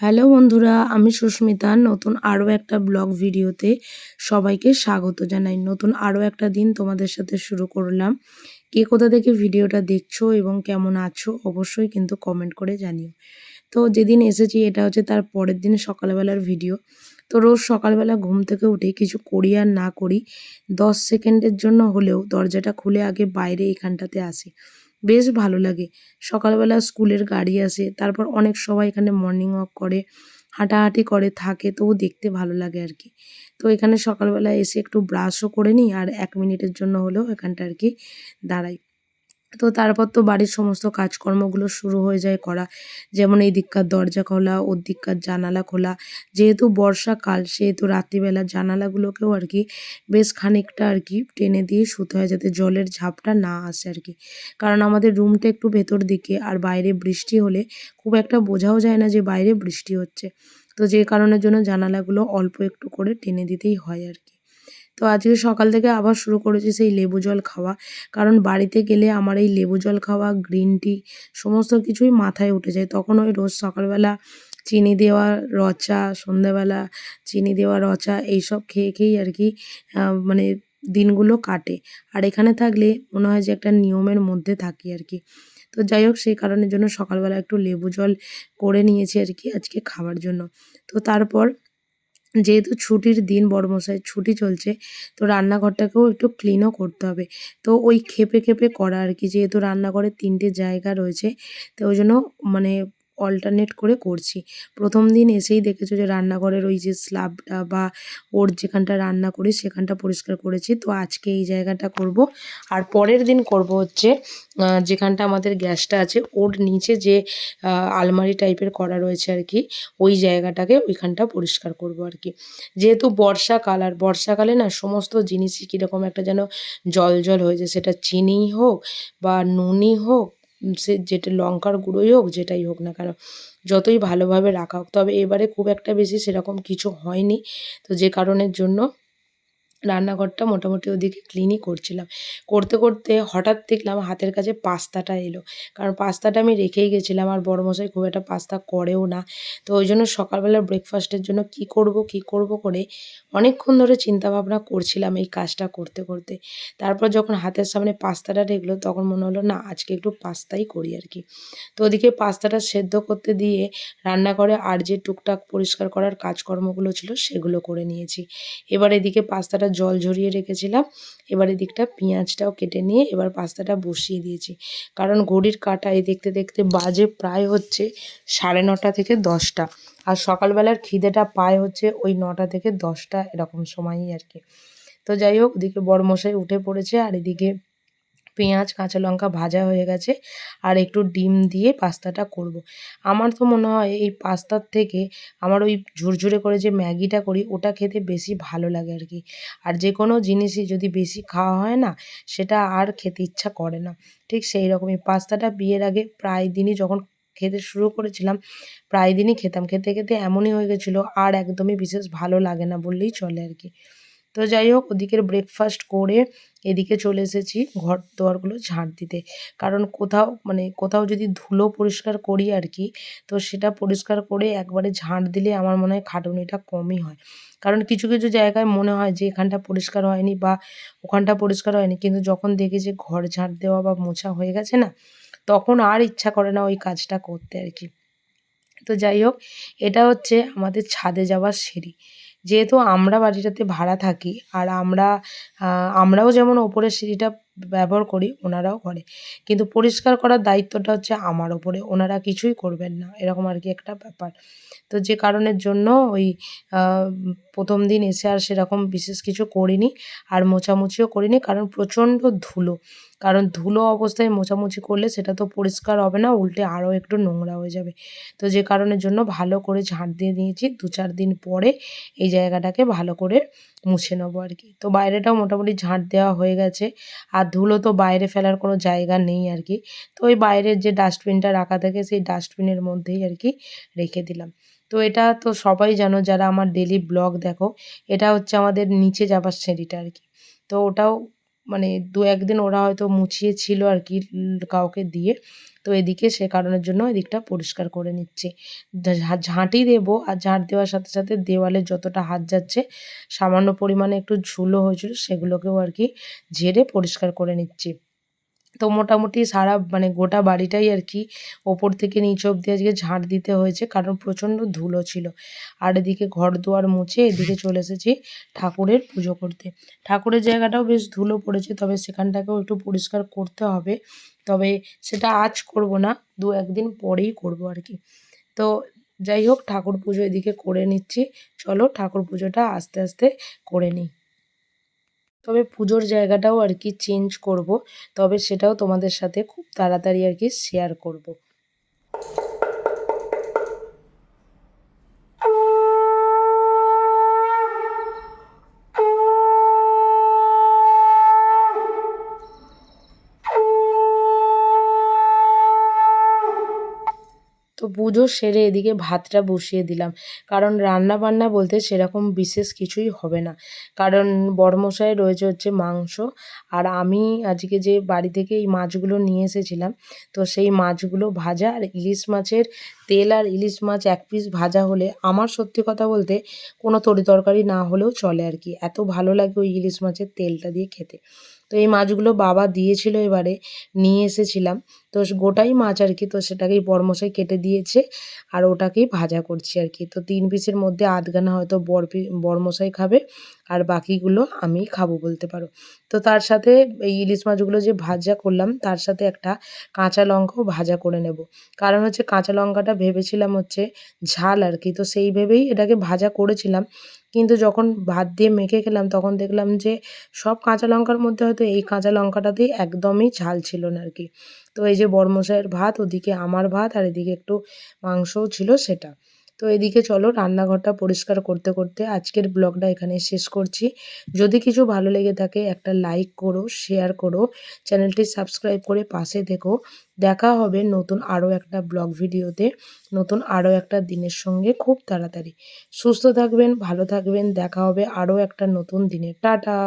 Hello বন্ধুরা, আমি সুস্মিতা। নতুন আরও একটা ব্লগ ভিডিওতে সবাইকে স্বাগত জানাই। নতুন আরও একটা দিন তোমাদের সাথে শুরু করলাম। কে কোথা থেকে ভিডিওটা দেখছো এবং কেমন আছো অবশ্যই কিন্তু কমেন্ট করে জানিও। তো যেদিন এসেছি এটা হচ্ছে তার পরের দিন সকালবেলার ভিডিও। তো রোজ সকালবেলা ঘুম থেকে উঠে কিছু করি আর না করি 10 সেকেন্ডের জন্য হলেও দরজাটা খুলে আগে বাইরে এখানটাতে আসি। বেশ ভালো লাগে। সকালবেলা স্কুলের গাড়ি আসে, তারপর অনেক সবাই এখানে মর্নিং ওয়াক করে, হাঁটাহাঁটি করে থাকে, তবু দেখতে ভালো লাগে আর কি। তো এখানে সকালবেলা এসে একটু ব্রাশও করে নিই আর 1 মিনিটের জন্য হলেও এখানটা আর কি দাঁড়াই। তো তারপর তো বাড়ির সমস্ত কাজকর্মগুলো শুরু হয়ে যায় করা। যেমন এই দিককার দরজা খোলা, ওর দিককার জানালা খোলা। যেহেতু বর্ষাকাল সেহেতু রাত্রিবেলা জানালাগুলোকেও আর কি বেশ খানিকটা আর কি টেনে দিয়ে শুতে হয় যাতে জলের ঝাপটা না আসে আর কি। কারণ আমাদের রুমটা একটু ভেতর দিকে আর বাইরে বৃষ্টি হলে খুব একটা বোঝাও যায় না যে বাইরে বৃষ্টি হচ্ছে। তো যে কারণের জন্য জানালাগুলো অল্প একটু করে টেনে দিতেই হয় আর কি। তো আজকে সকাল থেকে আবার শুরু করেছি সেই লেবু জল খাওয়া। কারণ বাড়িতে গেলে আমার এই লেবু জল খাওয়া, গ্রিন টি সমস্ত কিছুই মাথায় উঠে যায়। তখন ওই রোজ সকালবেলা চিনি দেওয়া রচা, সন্ধ্যাবেলা চিনি দেওয়া রচা এইসব খেয়ে খেয়েই আর কি মানে দিনগুলো কাটে। আর এখানে থাকলে মনে হয় যে একটা নিয়মের মধ্যে থাকি আর কি। তো যাই হোক সেই কারণের জন্য সকালবেলা একটু লেবু জল করে নিয়েছি আর কি আজকে খাওয়ার জন্য। তো তারপর যেহেতু ছুটির দিন বড়মশাইয়ের ছুটি চলছে, তো রান্নাঘরটাকেও একটু ক্লিনও করতে হবে। তো ওই খেপে খেপে করা আর কি, যেহেতু রান্নাঘরে ৩ টে জায়গা রয়েছে, তো ওই জন্য মানে অল্টারনেট করে করছি। ১ম দিন এসেই দেখেছো যে রান্নাঘরের ওই যে স্ল্যাবটা বা ওর যেখানটা রান্না করি সেখানটা পরিষ্কার করেছি। তো আজকে এই জায়গাটা করব। আর পরের দিন করব হচ্ছে যেখানটা আমাদের গ্যাসটা আছে ওর নিচে যে আলমারি টাইপের করা রয়েছে আর কি, ওই জায়গাটাকে ওইখানটা পরিষ্কার করব আর কি। যেহেতু বর্ষাকাল, আর বর্ষাকালে না সমস্ত জিনিসই কীরকম একটা যেন জল জল হয়ে যায়, সেটা চিনিই হোক বা নুনই হোক, সে যেটা লঙ্কার গুঁড়োই হোক, যেটাই হোক না কেন, যতই ভালোভাবে রাখা হোক। তবে এবারে খুব একটা বেশি সেরকম কিছু হয়নি, তো যে কারণের জন্য রান্নাঘরটা মোটামুটি ওদিকে ক্লিনই করছিলাম। করতে করতে হঠাৎ দেখলাম হাতের কাছে পাস্তাটা এলো। কারণ পাস্তাটা আমি রেখেই গেছিলাম, আর বড়মশাই খুব একটা পাস্তা করেও না। তো ওই জন্য সকালবেলা ব্রেকফাস্টের জন্য কী করব করে অনেকক্ষণ ধরে চিন্তাভাবনা করছিলাম এই কাজটা করতে করতে। তারপর যখন হাতের সামনে পাস্তাটা ঠেকলো তখন মনে হলো না, আজকে একটু পাস্তাই করি আর কি। তো ওদিকে পাস্তাটা সেদ্ধ করতে দিয়ে রান্নাঘরে আর যে টুকটাক পরিষ্কার করার কাজকর্মগুলো ছিল সেগুলো করে নিয়েছি। এবার এদিকে পাস্তাটা জল ঝরিয়ে রেখেছিলাম। এবার এদিকটা পেঁয়াজটাও কেটে নিয়ে এবার পাস্তাটা বসিয়ে দিয়েছি। কারণ ঘড়ির কাঁটায় দেখতে দেখতে বাজে প্রায় হচ্ছে 9:30 থেকে 10টা। আর সকালবেলার খিদেটা পায় হচ্ছে ওই 9টা থেকে 10টা এরকম সময়ই আর কি। তো যাই হোক, ওদিকে বড়মশাই উঠে পড়েছে আর এদিকে পেঁয়াজ কাঁচা লঙ্কা ভাজা হয়ে গেছে আর একটু ডিম দিয়ে পাস্তাটা করব। আমার তো মনে হয় এই পাস্তার থেকে আমার ওই ঝুরঝুরে করে যে ম্যাগিটা করি ওটা খেতে বেশি ভালো লাগে আর কি। আর যে কোনো জিনিসই যদি বেশি খাওয়া হয় না, সেটা আর খেতে ইচ্ছা করে না। ঠিক সেই রকমই পাস্তাটা বিয়ের আগে প্রায় দিনই যখন খেতে শুরু করেছিলাম, প্রায় দিনই খেতাম। খেতে খেতে এমনই হয়ে গেছিলো আর একদমই বিশেষ ভালো লাগে না বললেই চলে আর কি। তো যাই হোক, ওদিকের ব্রেকফাস্ট করে এদিকে চলে এসেছি ঘর দুয়ারগুলো ঝাঁট দিতে। কারণ কোথাও যদি ধুলো পরিষ্কার করি আর কি, তো সেটা পরিষ্কার করে একবারে ঝাঁট দিলে আমার মনে হয় খাটুনিটা কমই হয়। কারণ কিছু কিছু জায়গায় মনে হয় যে এখানটা পরিষ্কার হয়নি বা ওখানটা পরিষ্কার হয়নি, কিন্তু যখন দেখি যে ঘর ঝাঁট দেওয়া বা মোছা হয়ে গেছে না, তখন আর ইচ্ছা করে না ওই কাজটা করতে আর কি। তো যাই হোক, এটা হচ্ছে আমাদের ছাদে যাওয়ার সিঁড়ি। যেহেতু আমরা বাড়িটাতে ভাড়া থাকি আর আমরাও যেমন ওপরের সিঁড়িটা ব্যবহার করি, ওনারাও করে। কিন্তু পরিষ্কার করার দায়িত্বটা হচ্ছে আমার ওপরে। ওনারা কিছুই করবেন না, এরকম আর কি একটা ব্যাপার। তো যে কারণের জন্য ওই আ ১ম দিন এসে আর সেরকম বিশেষ কিছু করিনি। আর মোছামুছিও করিনি, কারণ প্রচণ্ড ধুলো। কারণ ধুলো অবস্থায় মোছামুছি করলে সেটা তো পরিষ্কার হবে না, উল্টে আরও একটু নোংরা হয়ে যাবে। তো যে কারণের জন্য ভালো করে ঝাঁট দিয়ে নিয়েছি। ২-৪ দিন পরে এই জায়গাটাকে ভালো করে মুছে নেবো আর কি। তো বাইরেটাও মোটামুটি ঝাঁট দেওয়া হয়ে গেছে। আর ধুলো তো বাইরে ফেলার কোনো জায়গা নেই আর কি। তো ওই বাইরের যে ডাস্টবিনটা রাখা থাকে সেই ডাস্টবিনের মধ্যেই আর কি রেখে দিলাম। তো এটা তো সবাই জানো যারা আমার ডেইলি ব্লগ দেখো, এটা হচ্ছে আমাদের নিচে যাবার সিঁড়িটা আর কি। তো ওটাও মানে 2-1 দিন ওরা হয়তো মুছিয়েছিল আর কি কাউকে দিয়ে। তো এদিকে সে কারণের জন্য এদিকটা পরিষ্কার করে নিচ্ছি। ঝাঁটি দেবো আর ঝাঁট দেওয়ার সাথে সাথে দেওয়ালে যতটা হাত যাচ্ছে সামান্য পরিমাণে একটু ঝুলও হয়েছিল সেগুলোকেও আর কি ঝেড়ে পরিষ্কার করে নিচ্ছি। তো মোটামুটি সারা মানে গোটা বাড়িটাই আর কি ওপর থেকে নিচ অব্দি আজকে ঝাঁট দিতে হয়েছে, কারণ প্রচণ্ড ধুলো ছিল। আর এদিকে ঘর দুয়ার মুছে এদিকে চলে এসেছি ঠাকুরের পুজো করতে। ঠাকুরের জায়গাটাও বেশ ধুলো পড়েছে, তবে সেখানটাকেও একটু পরিষ্কার করতে হবে। তবে সেটা আজ করব না, 2-1 দিন পরেই করব আর কি। তো যাই হোক, ঠাকুর পুজো এদিকে করে নিচ্ছি। চলো ঠাকুর পুজোটা আস্তে আস্তে করে নিই। তবে পুজোর জায়গাটাও আর কি চেঞ্জ করব, তবে সেটাও তোমাদের সাথে খুব তাড়াতাড়ি আর কি শেয়ার করব। তো পুজো সেরে এদিকে ভাতটা বসিয়ে দিলাম, কারণ রান্না বান্না বলতে সেরকম বিশেষ কিছুই হবে না, কারণ বড়মশাই রয়েছে হচ্ছে মাংস। আর আমি আজকে যে বাড়ি থেকে এই মাছগুলো নিয়ে এসেছিলাম, তো সেই মাছগুলো ভাজা আর ইলিশ মাছের তেল আর ইলিশ মাছ 1 পিস ভাজা হলে আমার সত্যি কথা বলতে কোনো তরি তরকারি না হলেও চলে আর কি, এত ভালো লাগে ওই ইলিশ মাছের তেলটা দিয়ে খেতে। তো এই মাছগুলো বাবা দিয়েছিল, এবারে নিয়ে এসেছিলাম, তো গোটাই মাছ আর কি, তো সেটাকেই বড়মশাই কেটে দিয়েছে আর ওটাকেই ভাজা করছি আর কি। তো 3 পিসের মধ্যে আধখানা হয়তো বড়মশাই খাবে আর বাকিগুলো আমি খাবো বলতে পারো। তো তার সাথে এই ইলিশ মাছগুলো যে ভাজা করলাম তার সাথে একটা কাঁচা লঙ্কাও ভাজা করে নেব, কারণ হচ্ছে কাঁচা লঙ্কাটা ভেবেছিলাম হচ্ছে ঝাল আর কি, তো সেই ভেবেই এটাকে ভাজা করেছিলাম। কিন্তু যখন ভাত দিয়ে মেখে খেলাম তখন দেখলাম যে সব কাঁচা লঙ্কার মধ্যে হয়তো এই কাঁচা লঙ্কাটাতেই একদমই ঝাল ছিল না আর কি। তো এই যে বড়মশাইয়ের ভাত, ওদিকে আমার ভাত, আর এদিকে একটু মাংসও ছিল সেটা। তো এদিকে চলো রান্নাঘরটা পরিষ্কার করতে করতে আজকের ব্লগটা এখানে শেষ করছি। যদি কিছু ভালো লেগে থাকে একটা লাইক করো, শেয়ার করো, চ্যানেলটি সাবস্ক্রাইব করে পাশে থেকো। দেখা হবে নতুন আরও একটা ব্লগ ভিডিওতে, নতুন আরও একটা দিনের সঙ্গে খুব তাড়াতাড়ি। সুস্থ থাকবেন, ভালো থাকবেন, দেখা হবে আরও একটা নতুন দিনে। টাটা।